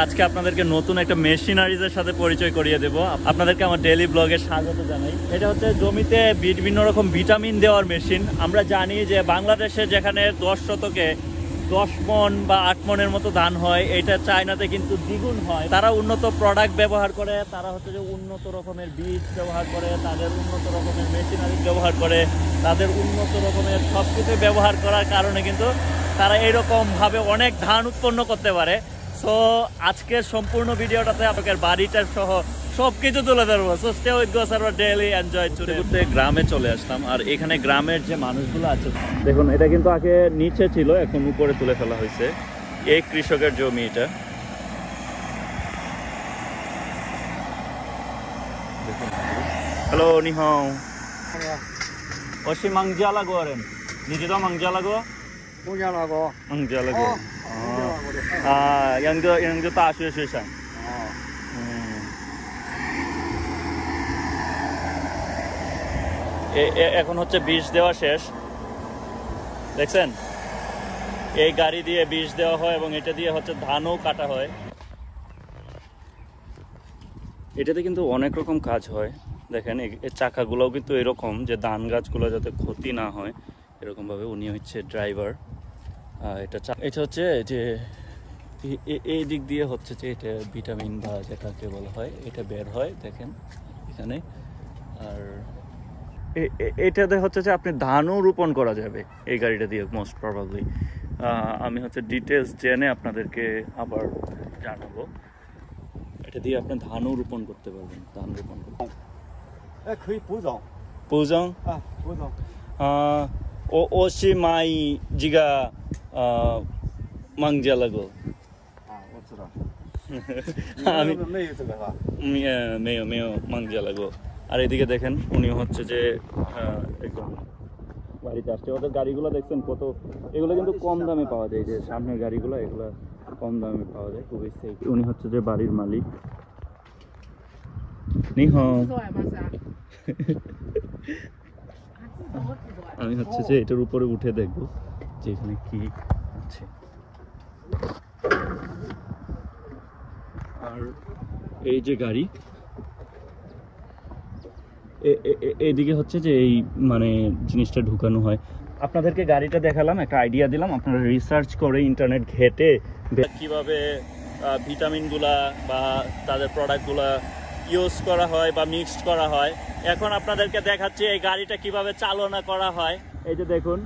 আজকে আপনাদেরকে নতুন একটা মেশিনারিজের সাথে পরিচয় করিয়ে দেব। আপনাদেরকে আমার ডেইলি ব্লগে স্বাগত জানাই। এটা হচ্ছে জমিতে বিভিন্ন রকম ভিটামিন দেওয়ার মেশিন। আমরা জানি যে বাংলাদেশে যেখানে 10 শতকে 10 মন বা 8 মনের মতো ধান হয়, এটা চায়নাতে কিন্তু দ্বিগুণ হয়। তারা উন্নত প্রোডাক্ট ব্যবহার করে, তারা হচ্ছে যে উন্নত রকমের বীজ ব্যবহার করে, তাদের উন্নত রকমের মেশিনারি ব্যবহার করে, তাদের উন্নত রকমের সব কিছু ব্যবহার করার কারণে কিন্তু তারা এইরকমভাবে অনেক ধান উৎপন্ন করতে পারে। সো আজকের সম্পূর্ণ ভিডিওটাতে আপনাদের বাড়িটার সহ সবকিছু তুলে ধরবো। So stay with go sir, daily enjoy. ঘুরতে গ্রামে চলে আসলাম, আর এখানে গ্রামের যে মানুষগুলো আছে দেখুন, এটা কিন্তু আগে নিচে ছিল, এখন উপরে তুলে ফেলা হয়েছে। এই কৃষকের জমি এটা। হ্যালো, নিহাও। ওশি মাংজালাগো আরেন নিজিদো মাংজালাগো মাংজালাগো 양저大学学生এখন হচ্ছে বীজ দেওয়া শেষ, দেখছেন? এই গাড়ি দিয়ে বীজ দেওয়া হয় এবং এটা দিয়ে হচ্ছে ধানও কাটা হয়। এটাতে কিন্তু অনেক রকম কাজ হয়। দেখেন এই চাকাগুলোও কিন্তু এরকম যে ধান গাছগুলো যাতে ক্ষতি না হয় এরকম ভাবে। উনি হচ্ছে ড্রাইভার। এটা হচ্ছে যে এই দিক দিয়ে হচ্ছে যে এটা ভিটামিন বা যেটাকে বলা হয় এটা বের হয়, দেখেন এখানে। আর এটাতে হচ্ছে যে আপনি ধানও রোপণ করা যাবে এই গাড়িটা দিয়ে মোস্ট প্রবাবলি। আমি হচ্ছে ডিটেলস জেনে আপনাদেরকে আবার জানাবো। এটা দিয়ে আপনি ধানও রোপণ করতে পারবেন। ধান রোপণ করতে 보정? 아, 보정. 옷이 많이 지가 망자라고. 아, 어쩌라. আমি মেয়ে 망자라고। আর এদিকে দেখেন উনি হচ্ছে যে একদম বাড়িতে আসছে। ওদের গাড়িগুলো দেখছেন কত, এগুলো কিন্তু কম দামে পাওয়া যায়। যে সামনের গাড়িগুলো এগুলো কম দামে পাওয়া যায়, খুবই সেফ। উনি হচ্ছে যে বাড়ির মালিক। আমি হচ্ছে যে এটার উপরে উঠে দেখবো যে এখানে কি আছে। আর এই যে গাড়ি এইদিকে হচ্ছে যে এই মানে জিনিসটা ঢুকানো হয়। আপনাদেরকে গাড়িটা দেখালাম, একটা আইডিয়া দিলাম। আপনারা রিসার্চ করে ইন্টারনেট ঘেটে কিভাবে ভিটামিনগুলা বা তাদের প্রোডাক্টগুলা ইউজ করা হয় বা মিক্সড করা হয়। এখন আপনাদেরকে দেখাচ্ছি এই গাড়িটা কিভাবে চালনা করা হয়। এই যে দেখুন